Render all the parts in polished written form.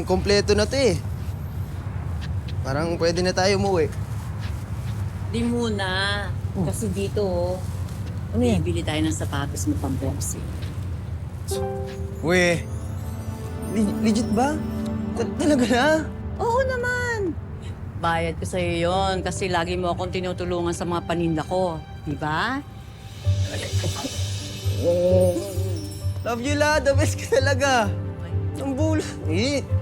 Parang kompleto na to eh. Parang pwede na tayo umuwi. Di muna. Kasi dito, bibili tayo ng sapatos mo pang boxing. Uwe, legit ba? Talaga na? Oo naman. Bayad ko sa'yo yun kasi lagi mo akong tinutulungan sa mga paninda ko. Di ba? Love you, La. The best ka talaga. Ang bula.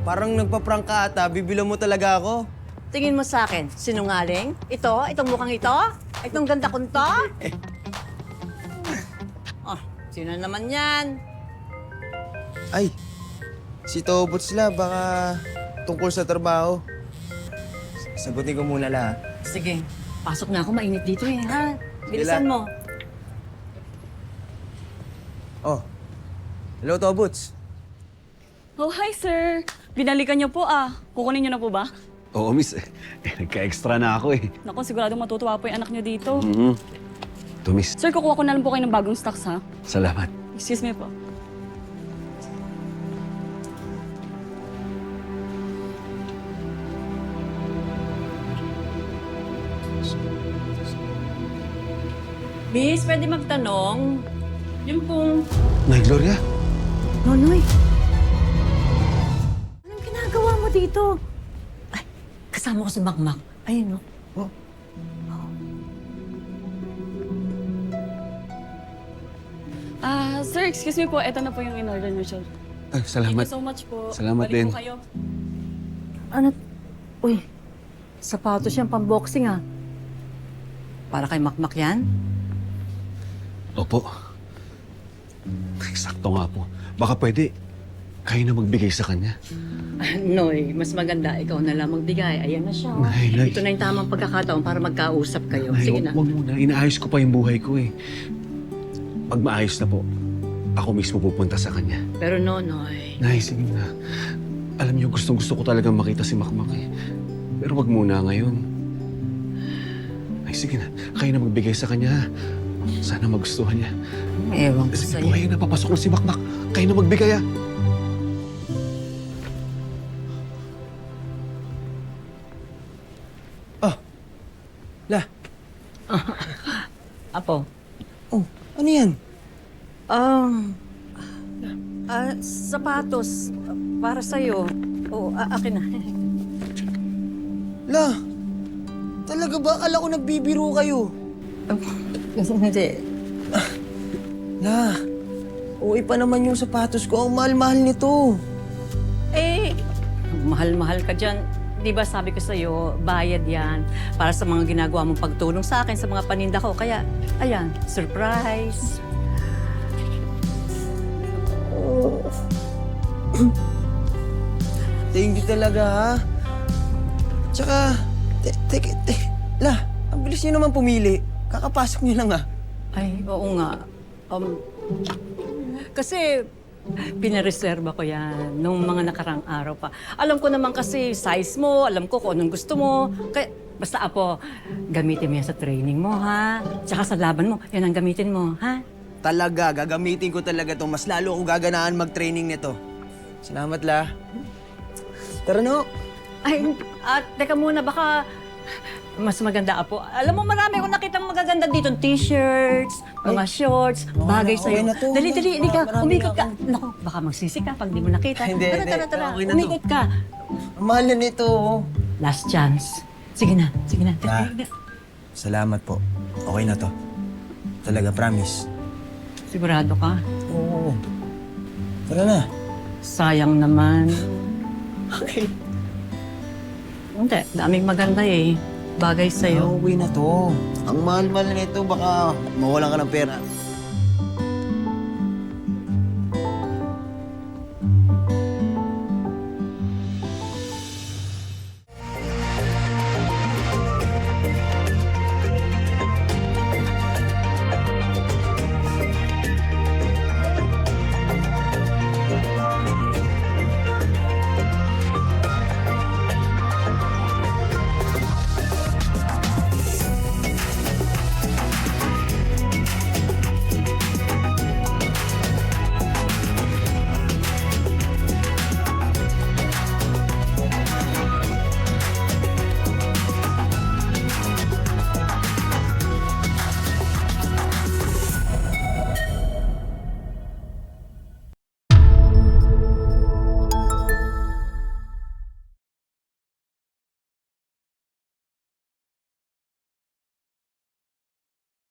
Parang nagpa-prank ka ata. Bibilang mo talaga ako. Tingin mo sa akin, sinungaling? Ito? Itong mukhang ito? Itong ganda kong to? Oh, sino naman yan? Ay, si Tobots La. Baka tungkol sa trabaho. Sagutin ko muna, La. Sige, pasok na ako. Mainit dito eh, ha? Bilisan mo. Oh. Hello, Tobots. Oh, hi, sir. Binalikan niyo po, ah. Kukunin niyo na po ba? Oo, miss. Nagka-extra na ako eh. Naku, siguradong matutuwa po yung anak niyo dito. Ito, miss. Sir, kukuha ko na lang po kayo ng bagong stocks, ha? Salamat. Excuse me po. Miss, pwede magtanong? Yung pong... Nay, Gloria. Nonoy. Anong ginagawa mo dito? Ay, kasama ko si Makmak. Ayun, no? Sir, excuse me po. Ito na po yung in-order niyo, sir. Ay, Thank salamat. you so much po. Salamat Balik din. po kayo. Ano? Uy, sapatos yan pang-boxing, ah. Para kay Makmak yan? Opo. Eksakto nga po. Baka pwede, kayo na magbigay sa kanya. Noy, mas maganda ikaw na lang magbigay. Ayan na siya. Oh. Nay. Ito na yung tamang pagkakataon para magkausap kayo. Nay, Sige na. wag muna. Inaayos ko pa yung buhay ko eh. Pag maayos na po, ako mismo pupunta sa kanya. Pero Nonoy, Nay, sige na. Alam niyo, gustong-gusto ko talagang makita si Makmak eh. Pero wag muna ngayon. Ay, sige na. Kayo na magbigay sa kanya. Ha? Sana magustuhan niya. ewan ko Sige sa'yo. po, kayo na papasok na si Makmak. Kayo na magbigay ha. La. Apo. Oh, ano yan? Sapatos. Para sa'yo. Oo, akin na. La. Talaga ba? Akala ko nagbibiro kayo. Hindi. La. Uwi pa naman yung sapatos ko. Ang mahal-mahal nito. Eh, mahal-mahal ka dyan. Di ba sabi ko sa'yo, bayad yan para sa mga ginagawa mong pagtulong sa akin sa mga paninda ko. Kaya, ayan, surprise. Thank you talaga, ha? Tsaka, La, ang bilis niyo naman pumili. Kakapasok niyo lang, ha? Ay, oo nga. Kasi pinareserba ko yan nung mga nakarang araw pa. Alam ko naman kasi size mo, alam ko kung anong gusto mo. Kaya, basta Apo, gamitin mo yan sa training mo, ha? Tsaka sa laban mo, yan ang gamitin mo, ha? Talaga, gagamitin ko talaga to. Mas lalo ako gaganaan mag-training nito. Salamat, La. Tara, no? Ay, teka muna, baka mas maganda, Apo. Alam mo, marami akong nakitang magaganda dito. T-shirts, mga shorts, bagay okay sa'yo. na to. Dali, hindi ka. Marami Umikot na ka. Naku, baka magsisi ka pag di mo nakita. Hindi, Tara, hindi. tara. Okay na to. Umikot ka. Ang mahal na nito, oh. Last chance. Sige na. Ah. Salamat po. Okay na to. Talaga, promise. Sigurado ka? Oo. Tara na. Sayang naman. Okay. Hindi, daming maganda eh. Bagay sa'yo. Uwi na to. Ang mahal-mahal nito, baka mawalan ka ng pera.